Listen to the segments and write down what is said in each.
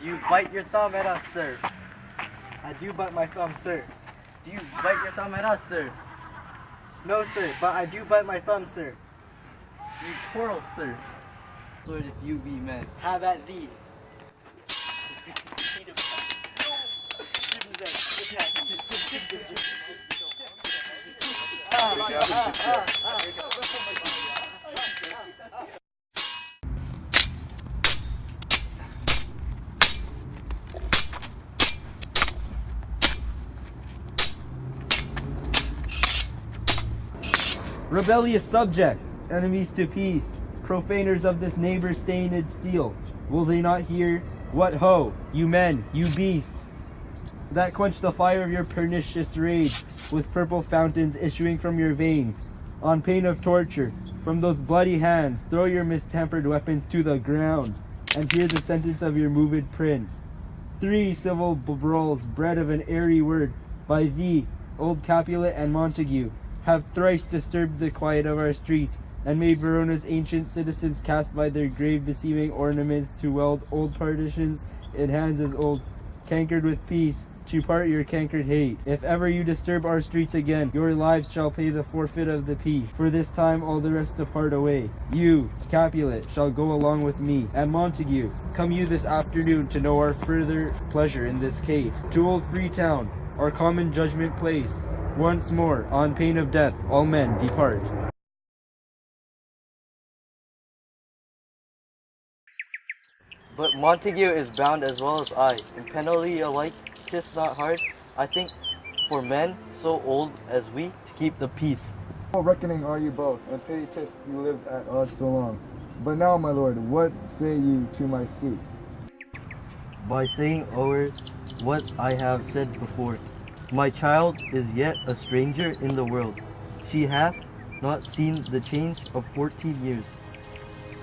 Do you bite your thumb at us, sir? I do bite my thumb, sir. Do you bite your thumb at us, sir? No, sir, but I do bite my thumb, sir. Do you quarrel, sir? Sword if you be men. Have at thee. Rebellious subjects, enemies to peace, profaners of this neighbor's stained steel, will they not hear? What ho, you men, you beasts, that quench the fire of your pernicious rage with purple fountains issuing from your veins, on pain of torture, from those bloody hands, throw your mistempered weapons to the ground, and hear the sentence of your moved prince. 3 civil brawls, bred of an airy word, by thee, old Capulet and Montague, have thrice disturbed the quiet of our streets, and made Verona's ancient citizens cast by their grave beseeming ornaments to weld old partitions in hands as old, cankered with peace, to part your cankered hate. If ever you disturb our streets again, your lives shall pay the forfeit of the peace. For this time all the rest depart away. You, Capulet, shall go along with me, and Montague, come you this afternoon to know our further pleasure in this case. To old Freetown, our common judgment place, once more, on pain of death, all men depart. But Montague is bound as well as I, in penalty alike, 'tis not hard, I think, for men so old as we, to keep the peace. What reckoning are you both, and pity 'tis you lived at odds so long. But now, my lord, what say you to my suit? By saying o'er what I have said before, my child is yet a stranger in the world. She hath not seen the change of 14 years.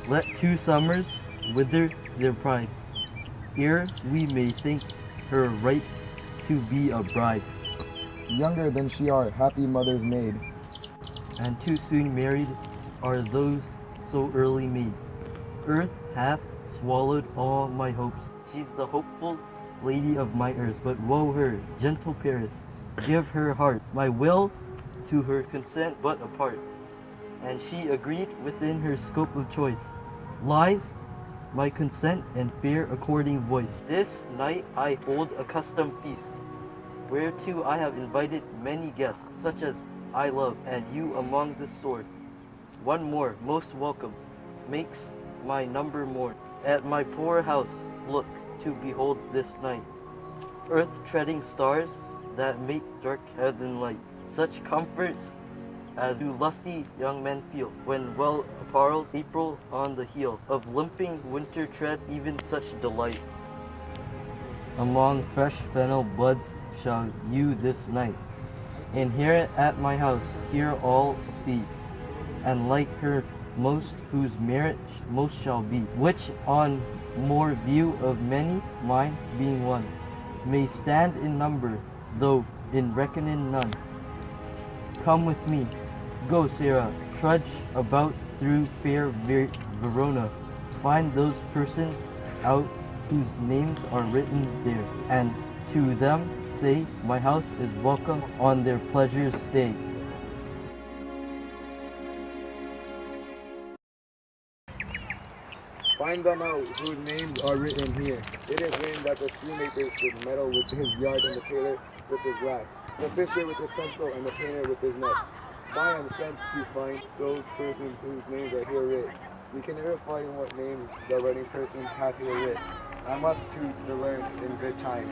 Let 2 summers wither their pride, ere we may think her right to be a bride. Younger than she are, happy mother's maid, And too soon married are those so early made. Earth hath swallowed all my hopes. She's the hopeful lady of my earth, but woe her, gentle Paris, give her heart. My will to her consent but apart, and she agreed within her scope of choice. Lies my consent and fair according voice. This night I hold a custom feast, whereto I have invited many guests, such as I love, and you among the sword. One more, most welcome, makes my number more. At my poor house look to behold this night, earth-treading stars that make dark heaven light. Such comfort as do lusty young men feel, when well apparelled April on the heel of limping winter tread, even such delight. Among fresh fennel buds shall you this night, and here at my house, here all see, and like her most whose merit most shall be, which on more view of many, mine being one, may stand in number, though in reckoning none. Come with me, go Sarah, trudge about through fair Verona, find those persons out whose names are written there, and to them say, my house is welcome on their pleasures stay. find them out whose names are written here. It is written that the shoemaker should meddle with his yard, and the tailor with his last, the fisher with his pencil, and the painter with his nets. I am sent to find those persons whose names are here writ. We can never find what names the writing person hath here writ. I must to the learned in good time.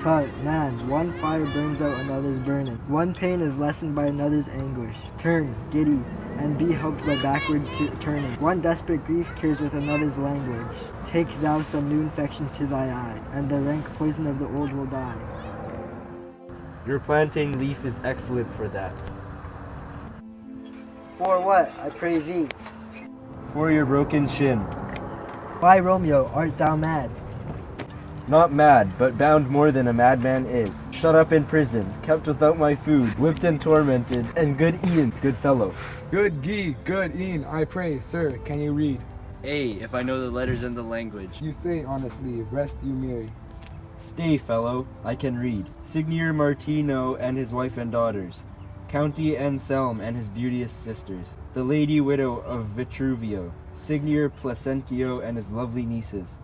Tut, man, one fire burns out another's burning. One pain is lessened by another's anguish. Turn, giddy, and be helped by backward turning. One desperate grief cures with another's language. Take thou some new infection to thy eye, and the rank poison of the old will die. Your plantain leaf is excellent for that. For what, I pray thee? For your broken shin. Why, Romeo, art thou mad? Not mad, but bound more than a madman is. Shut up in prison, kept without my food, whipped and tormented, and good Ian, good fellow. Good Guy, good Ian, I pray, sir, can you read? A, if I know the letters and the language. You say honestly, rest you merry. Stay, fellow, I can read. Signor Martino and his wife and daughters. County Anselm and his beauteous sisters. The lady widow of Vitruvio. Signor Placentio and his lovely nieces.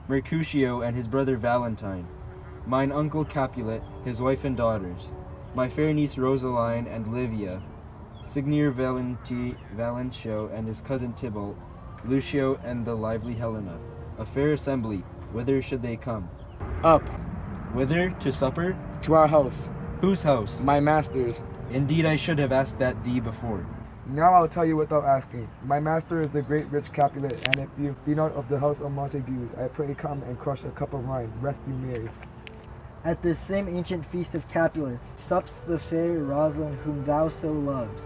Mercutio and his brother Valentine. Mine uncle Capulet, his wife and daughters. My fair niece Rosaline and Livia. Signor Valentio and his cousin Tybalt. Lucio and the lively Helena. A fair assembly, whither should they come? Up, Whither? To supper? to our house, Whose house? my master's. Indeed, I should have asked that thee before. Now I'll tell you without asking. My master is the great rich Capulet, and if you be not of the house of Montagues, I pray come and crush a cup of wine. Rest you merry. At this same ancient feast of Capulets sups the fair Rosalind whom thou so loves.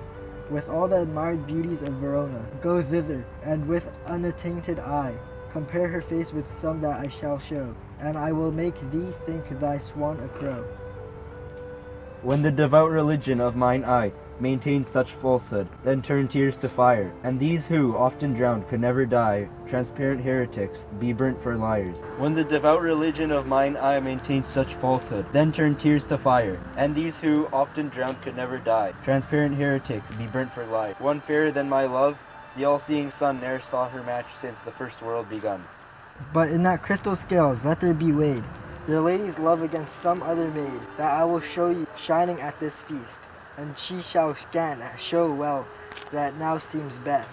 With all the admired beauties of Verona, go thither, and with unattainted eye, compare her face with some that I shall show, and I will make thee think thy swan a crow. When the devout religion of mine eye maintains such falsehood, then turn tears to fire, and these who, often drowned, could never die, transparent heretics, be burnt for liars. When the devout religion of mine eye maintains such falsehood, then turn tears to fire, and these who, often drowned, could never die, transparent heretics, be burnt for liars. One fairer than my love, the all-seeing sun ne'er saw her match since the first world begun. But in that crystal scales let there be weighed your lady's love against some other maid, that I will show you shining at this feast, and she shall scan show well that now seems best.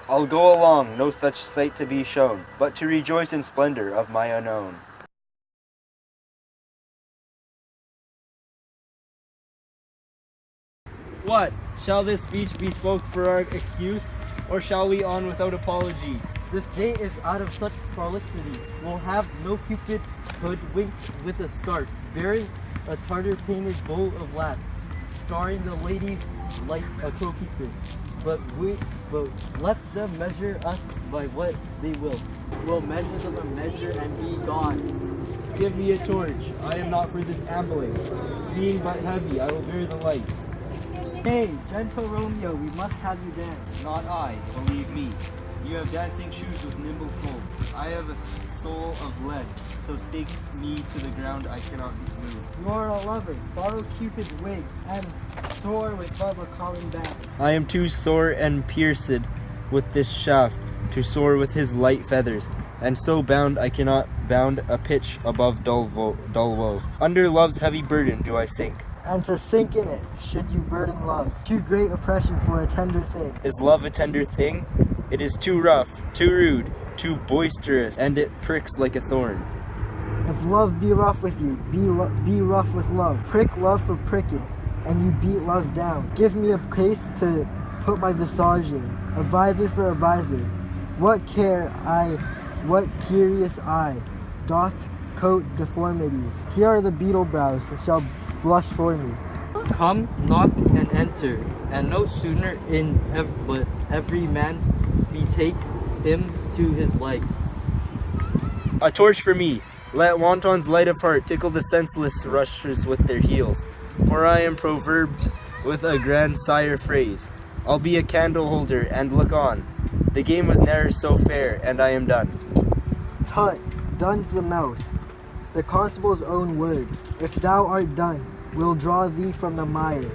I'll go along, no such sight to be shown, but to rejoice in splendor of my unknown. What? Shall this speech be spoke for our excuse, or shall we on without apology? This day is out of such prolixity. We'll have no Cupid hoodwinked with a start, bearing a Tartar painted bowl of lath, starring the ladies like a co-keeper. But let them measure us by what they will. We'll measure them a measure and be gone. Give me a torch, I am not for this ambling. Being but heavy, I will bear the light. Hey, gentle Romeo, we must have you dance. Not I, believe me. You have dancing shoes with nimble soul. I have a soul of lead, so stakes me to the ground I cannot move. You are a lover, borrow Cupid's wig, and soar with love a calling back. I am too sore and pierced with this shaft to soar with his light feathers, and so bound I cannot bound a pitch above dull woe. Under love's heavy burden do I sink. And to sink in it, should you burden love, too great oppression for a tender thing. Is love a tender thing? It is too rough, too rude, too boisterous, and it pricks like a thorn. If love be rough with you, be rough with love. Prick love for pricking, and you beat love down. Give me a case to put my visage in, a visor for a visor. What curious eye, doth coat deformities. Here are the beetle brows that shall blush for me. Come, knock, and enter, and no sooner in but every man betake him to his legs. A torch for me! Let wantons light apart, tickle the senseless rushers with their heels. For I am proverbed with a grandsire phrase. I'll be a candle holder and look on. The game was ne'er so fair, and I am done. Tut, done's the mouse, the constable's own word. If thou art done, we'll draw thee from the mire,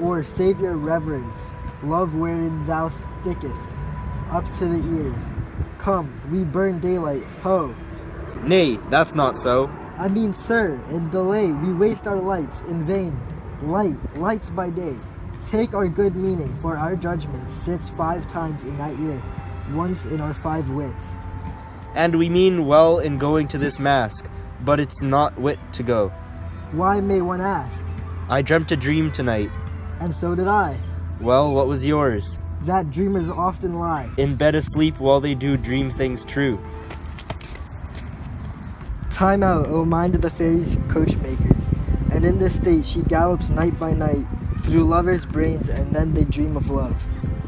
or save your reverence, love wherein thou stickest, up to the ears. Come, we burn daylight, ho! Nay, that's not so. I mean, sir, in delay we waste our lights in vain. Lights by day. Take our good meaning, for our judgment sits 5 times in that ear, once in our 5 wits. And we mean well in going to this mask, but it's not wit to go. Why, may one ask? I dreamt a dream tonight. And so did I. Well, what was yours? That dreamers often lie. In bed asleep while they do dream things true. Time out, O mind of the fairies' coachmakers, and in this state she gallops night by night through lovers' brains, and then they dream of love.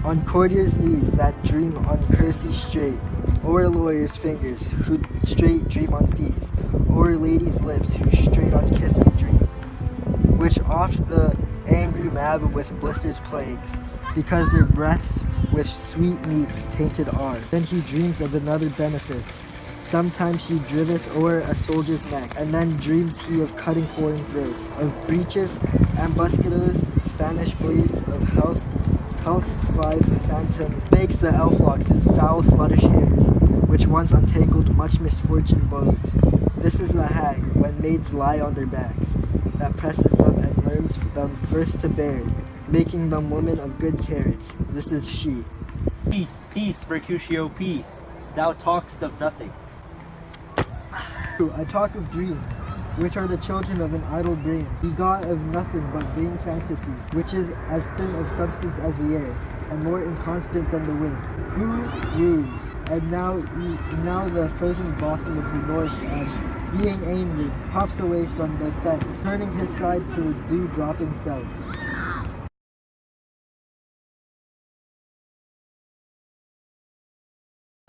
On courtiers' knees that dream on courtesy straight, o'er lawyers' fingers who straight dream on fees, o'er ladies' lips who straight on kisses dream, which oft the angry mab with blisters plagues, because their breaths with sweet meats tainted are. Then he dreams of another benefice. Sometimes he driveth o'er a soldier's neck, and then dreams he of cutting foreign throats, of breeches, ambuscados, Spanish blades, of health's five phantom, makes the elf locks in foul sluttish hairs, which once untangled much misfortune bodes. This is the hag, when maids lie on their backs, that presses them and learns them first to bear, making them women of good carriage. This is she. Peace, peace, Mercutio, peace. Thou talk'st of nothing. I talk of dreams, which are the children of an idle brain, begot of nothing but vain fantasy, which is as thin of substance as the air, and more inconstant than the wind. Who woos? And now the frozen blossom of the north, and being angry, puffs away from the fence, turning his side to the dew-dropping south.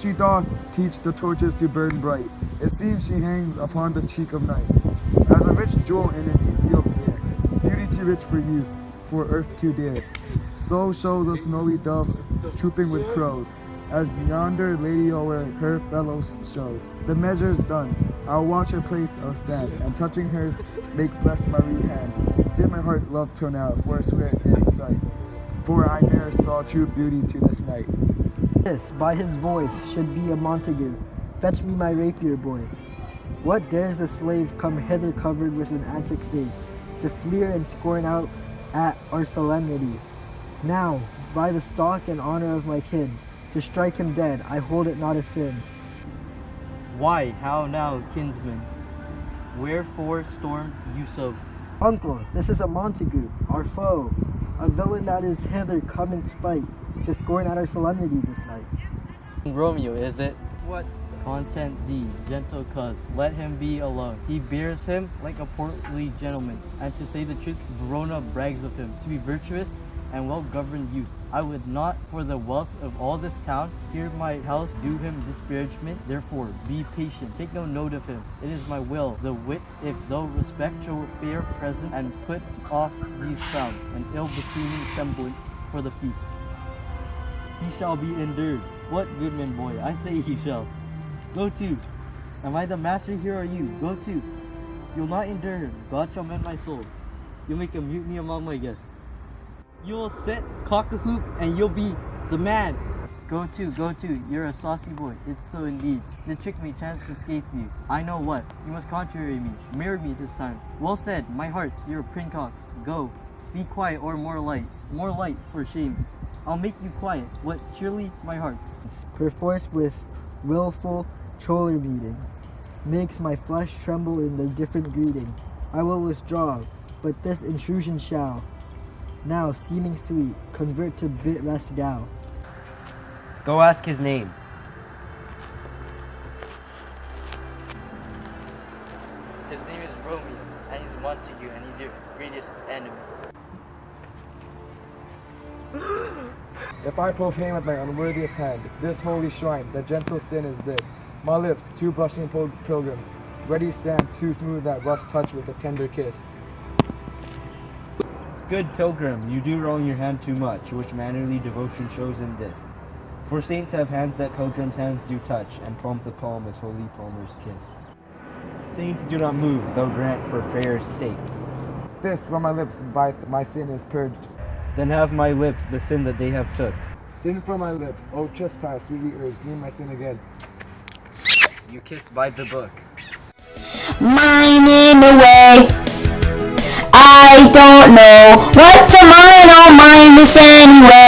She doth teach the torches to burn bright. It seems she hangs upon the cheek of night, as a rich jewel in a field's air, beauty too rich for use, for earth too dear. So shows a snowy dove trooping with crows, as yonder lady o'er her fellows shows. The measure's done, I'll watch her place I'll stand, and touching hers, make blessed my rude hand. Did my heart love turn out, for I swear in sight, for I ne'er saw true beauty to this night. This, by his voice, should be a Montague. Fetch me my rapier, boy. What dares the slave come hither covered with an antic face, to fleer and scorn out at our solemnity? Now, by the stock and honor of my kin, to strike him dead, I hold it not a sin. Why, how now, kinsman? Wherefore storm you so? Uncle, this is a Montague, our foe, a villain that is hither come in spite, to scorn at our solemnity this night. Romeo, is it? What? Content thee, gentle cuz, let him be alone. He bears him like a portly gentleman, and to say the truth, Verona brags of him to be virtuous and well-governed youth. I would not, for the wealth of all this town, hear my house do him disparagement. Therefore, be patient, take no note of him. It is my will, the wit, if thou respect shall fair present, and put off these frowns, and ill-beseeming semblance for the feast. He shall be endured. What, goodman boy? I say he shall. Go to. Am I the master here or you? Go to. You'll not endure him. God shall mend my soul. You'll make a mutiny among my guests. You'll set cock-a-hoop and you'll be the man. Go to. You're a saucy boy. It's so indeed. The trick may chance to scathe you. I know what. You must contrary me. Marry me this time. Well said, my hearts. You're a princox. Go. Be quiet or more light. More light for shame. I'll make you quiet. What, surely, my hearts? Perforce with willful choler meeting, makes my flesh tremble in their different greeting. I will withdraw, but this intrusion shall, now seeming sweet, convert to bit less gal. Go ask his name. His name is Romeo, and he's Montague, and he's your greatest enemy. If I profane with my unworthiest hand this holy shrine, the gentle sin is this. My lips, two blushing pilgrims, ready stand to smooth that rough touch with a tender kiss. Good pilgrim, you do wrong your hand too much, which mannerly devotion shows in this. For saints have hands that pilgrims' hands do touch, and palm to palm as holy palmers kiss. Saints do not move, though grant for prayer's sake. This from my lips by my sin is purged. Then have my lips the sin that they have took. Sin from my lips, O trespass, sweetly urged, name my sin again. You kiss by the book. Mine in a way. I don't know what to mine, I'll mine this anyway.